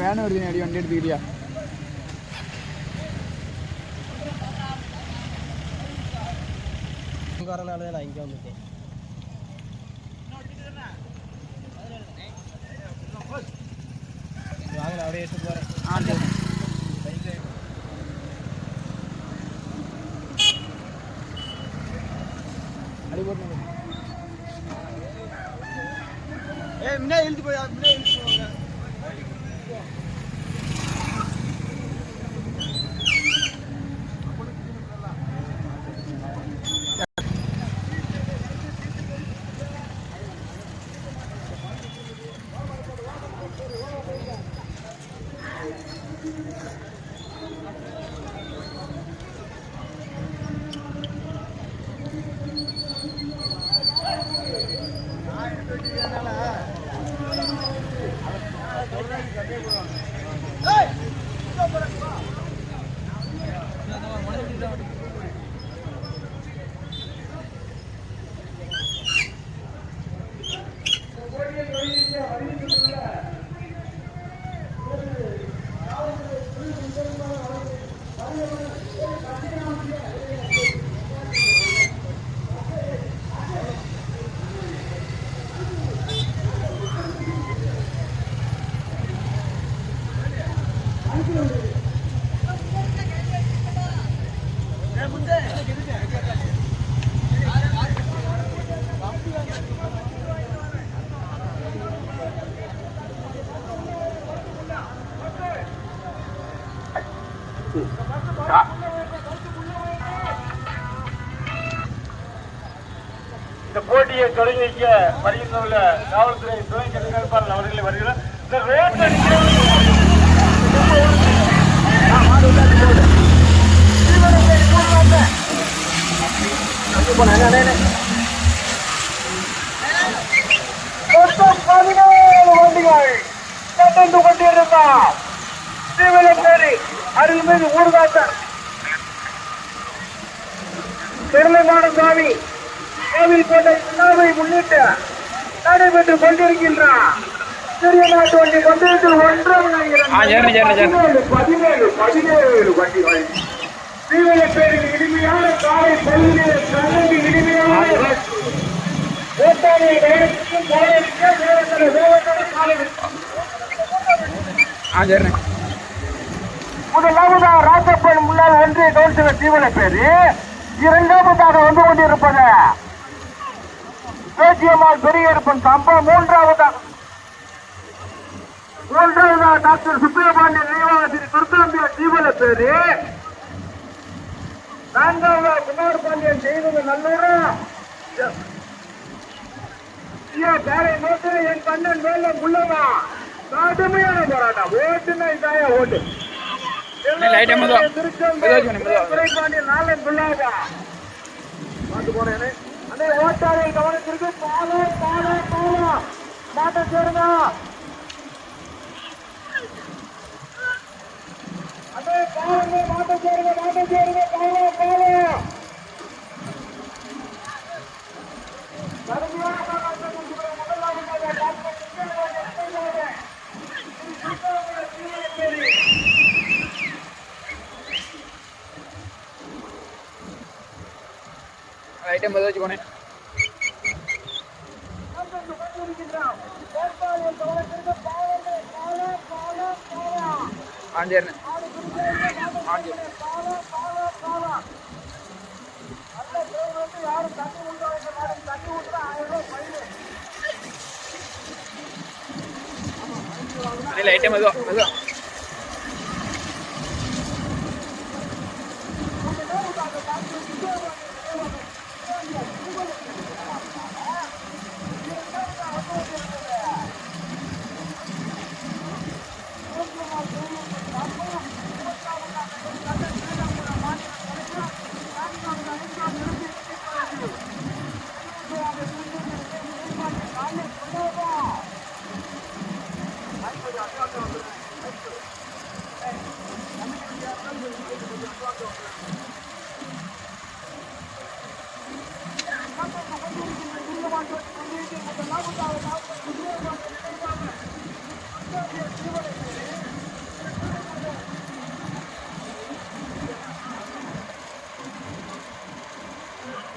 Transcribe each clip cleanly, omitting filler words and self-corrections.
வேணும் வருது அடி வண்டி எடுத்துக்கிறியா? வரனால நான் இங்கே வந்துட்டேன். வாங்க அப்படியே எடுத்து போகிறேன். அடி போட்டு முன்னே இழுத்து போய் முன்னே இழுத்து போவாங்க. இந்த போட்டியை தொடங்கி வைக்க வருகின்ற காவல்துறை துணை கண்காணிப்பாளர் அவர்களை வருகிறார். இந்த வண்டிகள் கட்டந்து கொண்டிருந்தார். அருள்மிகு ஊர்காசன் பெருமைமான சாமி கோவில் கோட்டை விழாவை முன்னிட்டு நடைபெற்றுக் கொண்டிருக்கின்றார். சிறிய நாட்டு வண்டி பந்தயத்தில் 17 வண்டிகள் தீவிரப்பேரின் இனிமையான காலை பகுதியை கலந்து இனிமையான ஓட்டாளியை நேரத்திற்கும் முதலாவதாக ராஜப்பன் முன்னாள் ஒன்றிய கவுன்சிலர் தீவனப்பேரி, இரண்டாவதாக வந்து கொண்டிருப்பது பேச்சியம்மாள் பெரியப்பன் சம்பவம், மூன்றாவதாக டாக்டர் சுப்பிரபாண்டியன் நினைவாக திரு துர்காம்பியா தீவனப்பேரி, நான்காவதாக குமார் பாண்டியன் செய்வது நல்லூரா பேரை நோட்டு என் கண்ணன் மேல உள்ளவா கடுமையான போராட்டம். ஓட்டுனா இதாயா ஓட்டு ஓட்டாளை கவனத்திற்கு மாட்ட சேருங்க. அதே பாருங்க மாட்ட சேருங்க ஐட்டம் பதில் வச்சு போனேன். ஆஞ்சேர்னு ஐட்டம் அதுவும் அதுவும்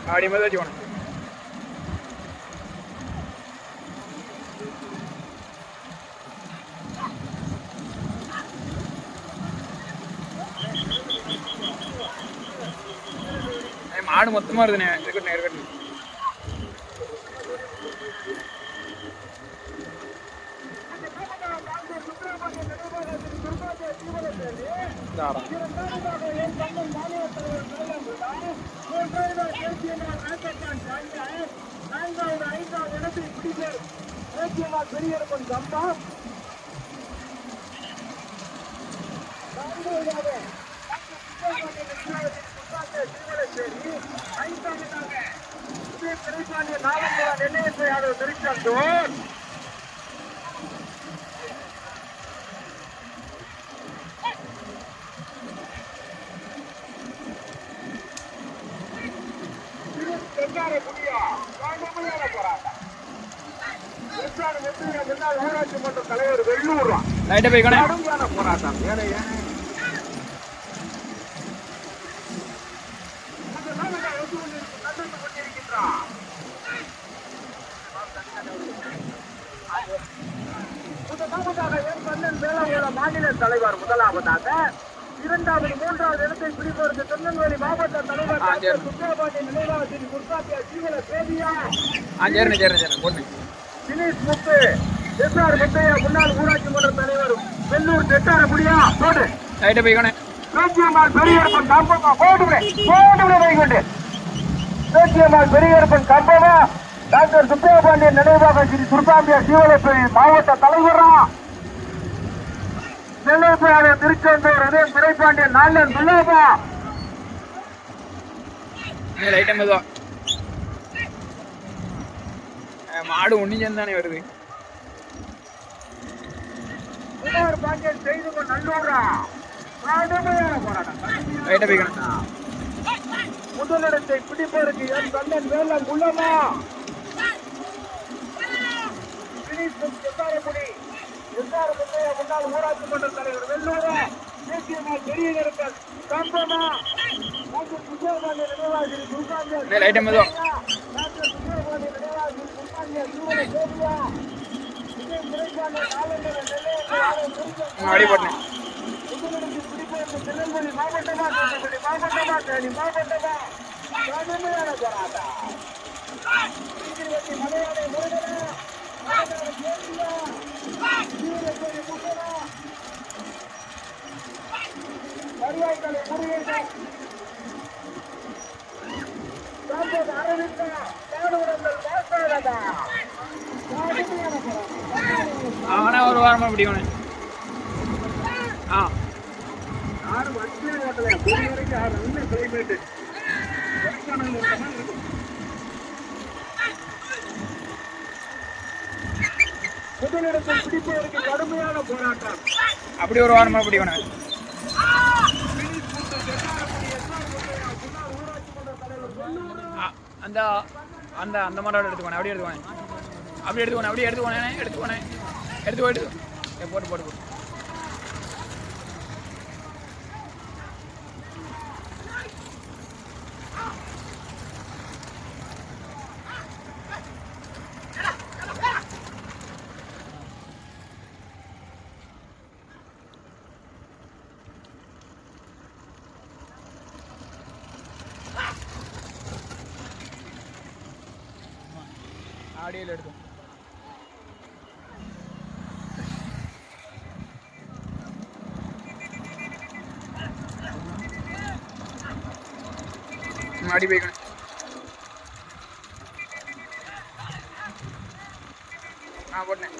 அப்படி மாதிரி வச்சுக்கணும். மாடு மொத்தமா இருக்குண்ணே. இருக்கட்டும் இருக்கட்டும். ஊராட்சி மன்ற தலைவர் வெள்ளூர் போராட்டம். மாநில தலைவர் முதலாவதாக, இரண்டாவது மூன்றாவது இடத்தை பிடிப்பதற்கு திருநெல்வேலி மாவட்ட தலைவர் சுப்பிரமணிய நினைவாளத்தின் முற்காட்டிய ஜீவன தேவியா தினேஷ் முத்து, எஸ்ஆர் முத்தையா முன்னாள் ஊராட்சி மன்ற தலைவர் வெள்ளூர் தெட்டாரக்குடியா போடு பேச்சியம்மாள் பெரியப்பன் கம்பமா போடுவிட வைகொண்டு பேச்சியம்மாள் பெரியப்பன் கம்பமா டாக்டர் சுப்பிரமணியன் நினைவாக ஸ்ரீ துர்காம்பியா ஜீவன மாவட்ட தலைவரா நெல்லை திருச்செந்தூர் அதே துரைப்பாண்டியன் நாளன் துல்லாபா மாடு ஒண்ணு சேர்ந்தானே வருது. பாண்டியன் செய்து நல்லூரா முதலிடத்தை பிடிப்பதற்கு என் கண்ணன் வேளாண் உள்ளமா முன்னாள் ஊராட்சி மன்ற தலைவர் வெள்ளூரா தேசியமால் பெரிய நிறுத்தல் கம்பமா சுப்பிரமணிய நினைவாக திருநெல்வேலி மாவட்டமா கடுமையான போராட்டம். மலையாள முருகனா மரியாதை முருகேசன் அவனா ஒரு வாரமா பிடிக்கணும். யாரும் வச்சு ஓட்டல வரைக்கும் யார் நல்ல கிளைமேட் முதலிடத்தில் பிடிப்பதற்கு கடுமையான போராட்டம். அப்படி ஒரு வாரமா பிடிக்கணும். அந்த அந்த அந்த மாடோட எடுத்துக்கோனே. அப்படியே எடுத்துக்கோனே. போட்டு போட்டு ஆடியில் எடுக்கும். மாடி போய்க்கணும். போட்டேன்.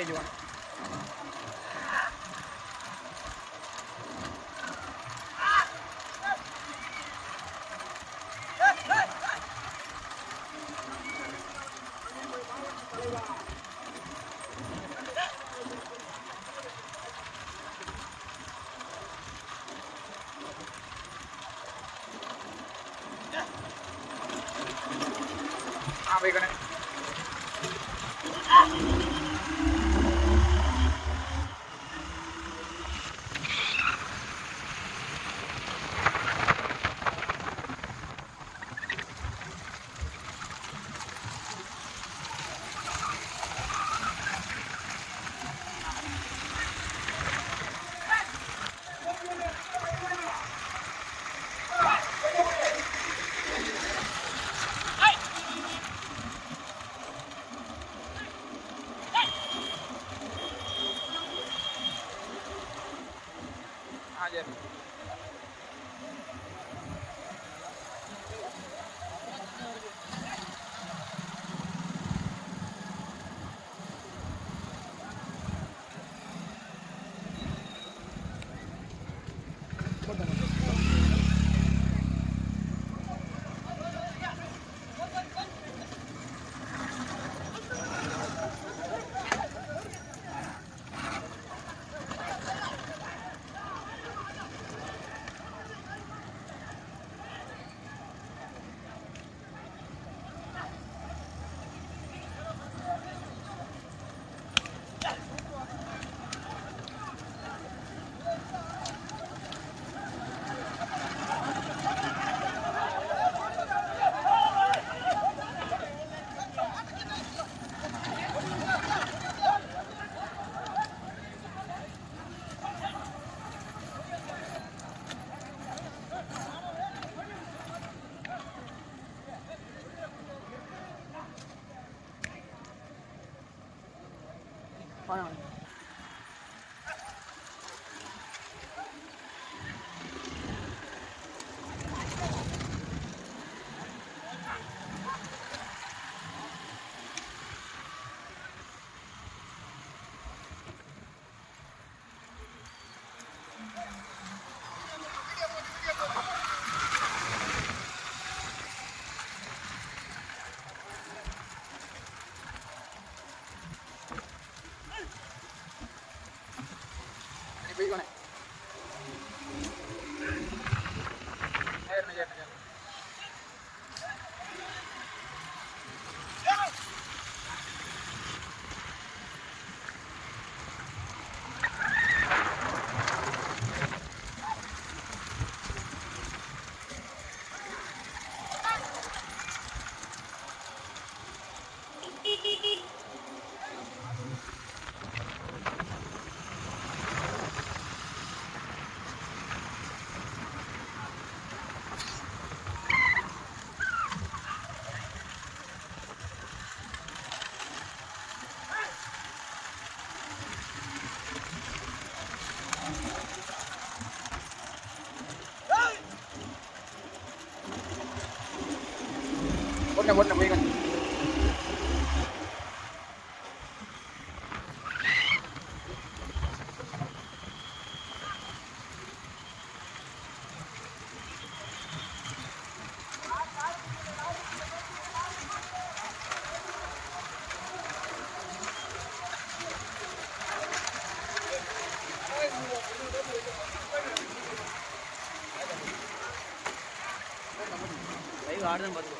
ஸ்டேஜ் 1. போய்க்கணே போய்க்கணே போட்டேன் போய்க்கணே ஆடுதான் பார்த்து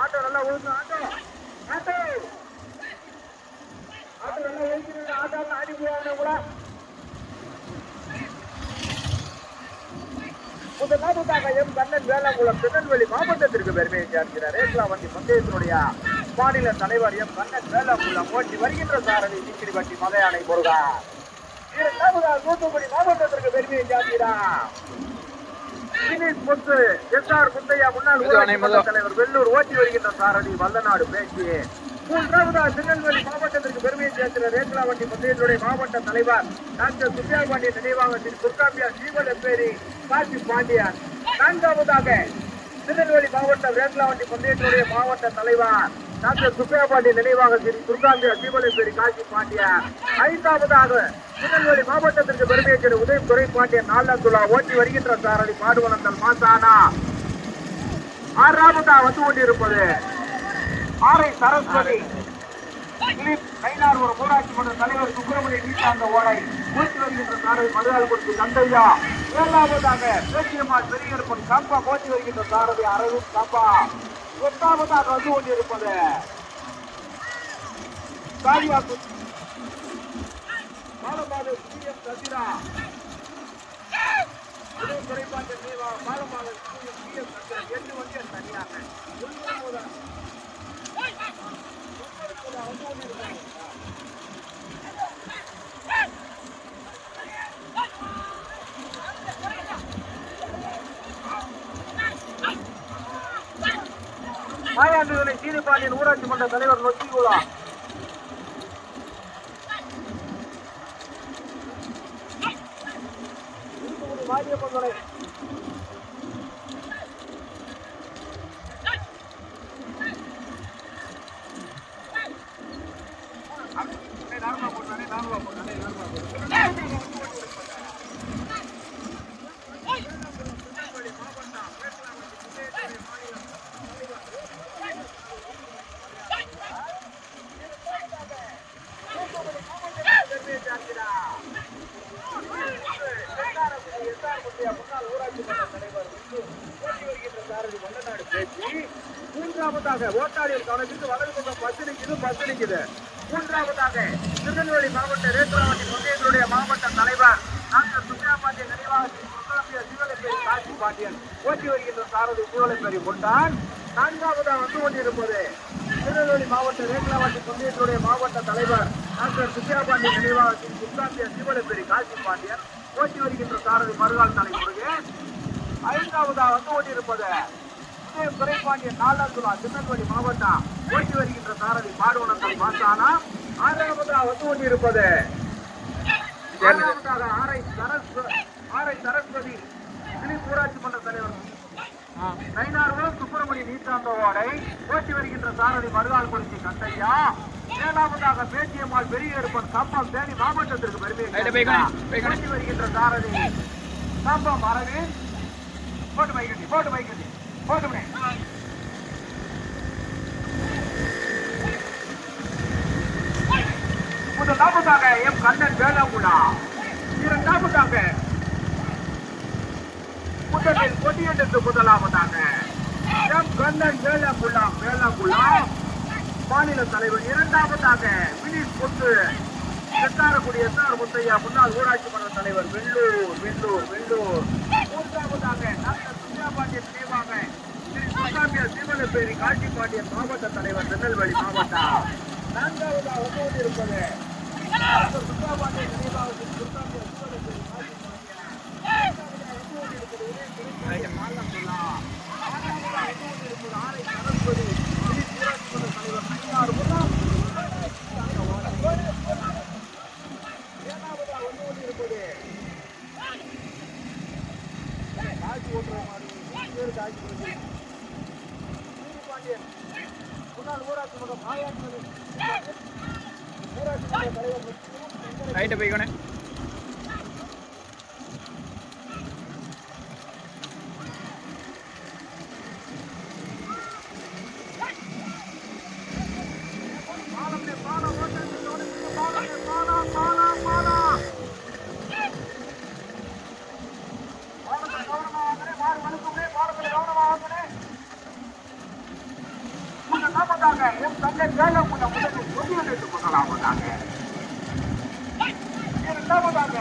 ஆட்டோ நல்லா ஒழுங்கு ஆட்டோ ஆட்டோ ஆட்டோ நல்லா ஒழுங்கு ஆட்டோ ஆடி போவாங்க கூட முதலாவதாக எம் கண்ணன் வேளாங்குளம் திருநெல்வேலி மாவட்டத்திற்கு பெருமையை சேர்க்கிறார் ரேக்லா வண்டி பந்தயத்தினுடைய மாநில தலைவர் எம் கண்ணன் வேளாங்குளம் ஓட்டி வருகின்ற சாரதி நீக்கிடிப்பட்டி மலையானை முருகா. இரண்டாவதாக தூத்துக்குடி மாவட்டத்திற்கு பெருமையை சேர்க்கிறார் எஸ்ஆர் முத்தையா முன்னாள் ஊராட்சி மன்ற தலைவர் வெள்ளூர் ஓட்டி வருகின்ற சாரதி வல்லநாடு பேச்சு. மூன்றாவதாக திருநெல்வேலி மாவட்டத்திற்கு பெருமையை சேர்க்கிற ரேக்லா வண்டி பந்தயத்தினுடைய மாவட்ட தலைவர் டாக்டர் சுப்பியா பாண்டியன் நினைவாக திரு துர்காம்பியா ஜீவலப்பேரி காசி பாண்டியன். நான்காவதாக திருநெல்வேலி மாவட்டம் ரேக்லா வண்டி பந்தயத்தினுடைய மாவட்ட தலைவர் டாக்டர் சுப்பியா பாண்டியன் நினைவாக திரு துர்காம்பியா ஜீவலப்பேரி காசி பாண்டியன். ஐந்தாவதாக திருநெல்வேலி மாவட்டத்திற்கு பெருமையை சேர்ந்த உதயம் துறை பாண்டியன் நாலந்துலா ஓட்டி வருகின்ற சாரதி பாடுவனந்தல் மாசானா. ஆறாவதாக வந்து கொண்டிருப்பது ஆரை சரஸ்வதி கைனார் ஒரு ஊராட்சி மன்ற தலைவர் சுப்பிரமணிய நீட்டாந்த ஓடை ஓட்டி வருகின்ற சாரதி மதுரால் கொடுத்து கந்தையா. ஏழாவதாக பேச்சியம்மாள் பெரியப்பன் காப்பா ஓட்டி வருகின்ற சாரதி அரவிந்த் காப்பா. எட்டாவதாக வந்து கொண்டிருப்பது காரியாப்பு பாலபாத சிஎம் சசிரா குறைபாட்டு பாலபாத சிஎம் சசிரா 8 வண்டிகள் தனியாக மாயாண்டுகளை சீனிப்பாண்டியன் ஊராட்சி மன்ற தலைவர் நொச்சிகுலா. மாரியப்பன் மூன்றாவதாக ஓட்டாளியர் கவனத்திற்கு வலது பக்கம் பஸ் நிற்குது. மூன்றாவதாக திருநெல்வேலி மாவட்ட ரேக்லா வண்டி பந்தயத்தினுடைய மாவட்ட தலைவர் டாக்டர் சுப்பியா பாண்டியன் நினைவாக சிவலப்பேரி காசி பாண்டியன் ஓட்டி வருகின்ற சாரதி சிவலப்பேரி கொண்டான். நான்காவதாக வந்து கொண்டிருப்பது திருநெல்வேலி மாவட்ட ரேக்லா வண்டி பந்தயத்தினுடைய மாவட்ட தலைவர் டாக்டர் சுப்பியா பாண்டியன் நினைவாக சிவலப்பேரி காசி பாண்டியன் ஓட்டி வருகின்ற சாரதி மறுகால் தலைமுருகன். ஐந்தாவதாக வந்து கொண்டிருப்பது துறைப்பாண்டியன் நாலாந்துலா திருநெல்வேலி மாவட்டம் ஓட்டி வருகின்ற சாரதி பாடுவனந்தல் மாசானா. ஆறாவதாக வந்து கொண்டிருப்பது ஆரை சரஸ்வதி திலீப் ஊராட்சி மன்ற தலைவர் கைனார்வம் சுப்பிரமணிய நீட்டாந்த ஓடை ஓட்டி வருகின்ற சாரதி மருகால் குறிச்சி கந்தையா. ஏழாவதாக பேச்சியம்மாள் பெரியப்பன் கம்பம் தேனி மாவட்டத்திற்கு பெருமை ஓட்டி வருகின்ற சாரதி கம்பம் அரவிந்த். போட்டு வைக்கட்டி முதலாவதாக எம் கண்ணன் வேளாங்குளா. இரண்டாவதாக முதலில் கொடியெடுத்து முதலாவதாக எம் கண்ணன் வேளாங்குளா மாநில தலைவர். இரண்டாவதாக வினிஷ் பொத்து செத்தாரக்குடி எஸ்ஆர் முத்தையா முன்னாள் ஊராட்சி மன்ற தலைவர் வெள்ளூர். மூன்றாவதாக டாக்டர் சுப்பியா பாண்டியன் நினைவாக திரு துர்காம்பியா ஜீவலப்பேரி காசி பாண்டியன் மாவட்ட தலைவர் திருநெல்வேலி மாவட்டம். நான்காவதாக வந்து கொண்டிருப்பது டாக்டர் சுப்பியா பாண்டியன் நினைவாக திரு துர்காம்பியா ஜீவலப்பேரி காசி பாண்டியன். ஆறாவதாக வந்து கொண்டிருப்பது ஆரை சரஸ்வதி திலீப் ஊராட்சி மன்ற தலைவர் கைனார் முன்னாள். ஏழாவதாக வந்து கொண்டிருப்பது காட்சி ஓட்டுற மாதிரி காட்சி பாண்டியன் முன்னாள் ஊராட்சி மன்ற ஊராட்சி மன்ற தலைவர் போய்க்கோனே. வேளாங்குள்ள முதலில் கொண்டு முதலாவதாக இரண்டாவதாக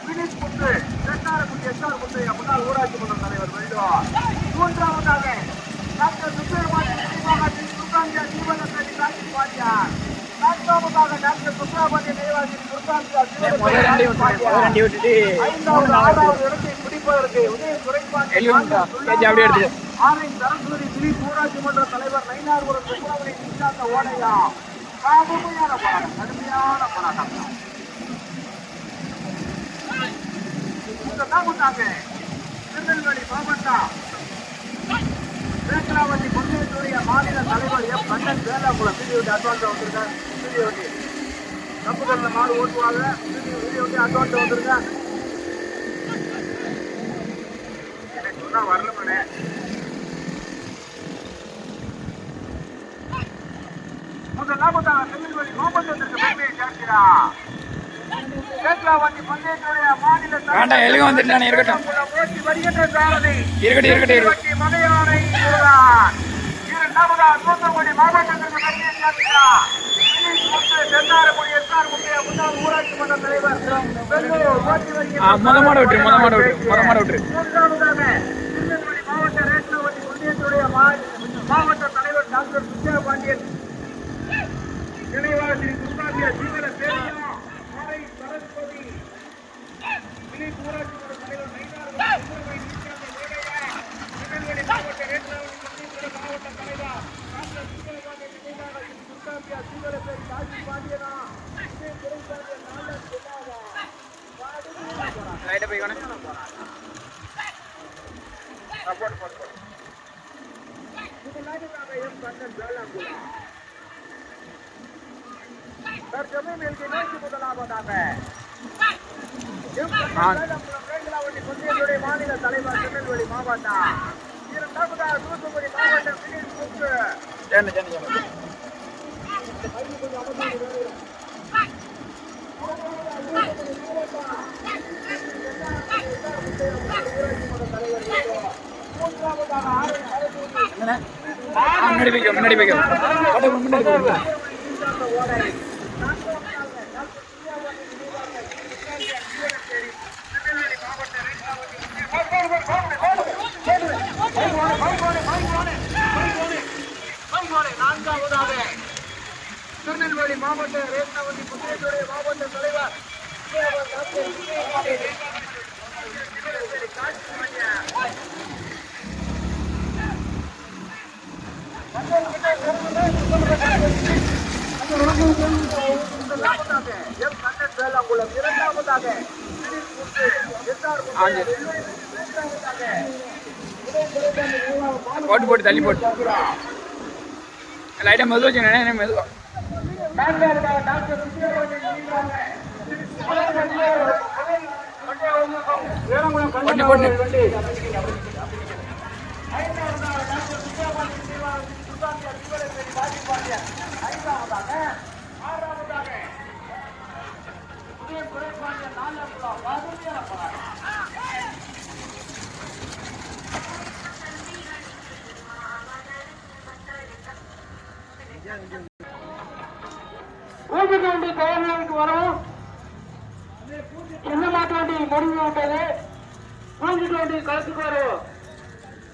வினித் முத்து இரண்டாயிரத்தி எஸ்ஆர் முத்தையா முன்னாள் ஊராட்சி மன்ற தலைவர் வெல்லுவார். மூன்றாவதாக டாக்டர் சுப்பிரமணிய சுல்தான்ஜா ஜீவனசரி காட்சி பாட்டியார். நான்காவதாக டாக்டர் சுப்பிரமணிய நினைவாசி ஐந்தாவது ஆறாவது இடத்தை பிடிப்பதற்கு உதயம் குறைபாடு ஆரின் சரஸ்வதி திலீப் ஊராட்சி மன்ற தலைவர் நயினார்புரம் சுப்பிரமணிய நிஷாந்த ஓடையா. கடுமையான போராட்டம், கடுமையான போராட்டம். திருநெல்வேலி மாவட்டம் வேங்கலாவட்டி பொன்னியத்துடைய மாநில தலைவர் எம் கண்ணன் வேலாக்குளம் வீடியோட்டி அட்வான்ஸ் வந்திருக்காங்க. வீடியோட்டி தப்புகளில் மாடு ஓட்டுவாங்க. வீடியோட்டி அட்வான்ஸ் வந்திருக்காங்க. எனக்கு சொன்னா வரலமே. முதலாவதாக திருநெல்வேலி மாவட்டத்திற்கு பெருமையை சேர்க்கிறார். வேங்கலாவட்டி பொன்னியத்துடைய மாநில தலைவர் இருக்கட்டும் வருகின்ற சாரதி இருக்கட்டும் மலையானை இரண்டாவதாக தூத்துக்குடி மாவட்டத்திற்கு பெருமையை சேர்க்கிறார். தென்னாரக்குடி எஸ்ஆர் முத்தையா முன்னாள் ஊராட்சி மன்ற தலைவர் மூன்றாவதாக திருநெல்வேலி மாவட்ட வேங்கலாவட்டி பொன்னியத்துடைய மாவட்ட தலைவர் டாக்டர் சுப்பிரமணிய பாண்டியன் நினைவாக ஸ்ரீ துர்காம்பியா ஜீவன சேரியா சரஸ்வதி திலீப் ஊராட்சி மன்ற தலைவர் நயினார்புரம் சுப்பிரமணிய நிஷாந்த ஓடையா. திருநெல்வேலி மாவட்ட வேங்கலாவட்டி பொன்னியத்துடைய மாவட்ட தலைவர் டாக்டர் சுப்பிரமணிய நினைவாக ஸ்ரீ துர்காம்பியா ஜீவன சேரி காட்சி பாண்டியனா. இதே துறைசாரிய நாளர் சொல்லாதா முதலாவதாக மாநில தலைவர் திருநெல்வேலி மாவட்டம். இரண்டாவதாக தூத்துக்குடி மாவட்டம் நான்காவதாக திருநெல்வேலி மாவட்ட வேங்கலாவட்டி பொன்னியத்துடைய மாவட்ட தலைவர் வேளாங்குளம். இரண்டாவதாக போட்டு போட்டு தள்ளி போட்டு லைட்டா மெதுவா வச்சுக்கணும். மெதுவா போட்டு போட்டு ஊருக்கு வண்டி தயாரிக்கு வரும். என்ன மாட்டு வண்டி முடிவு விட்டது. ஊருக்கு வண்டி களத்துக்கு வரும்.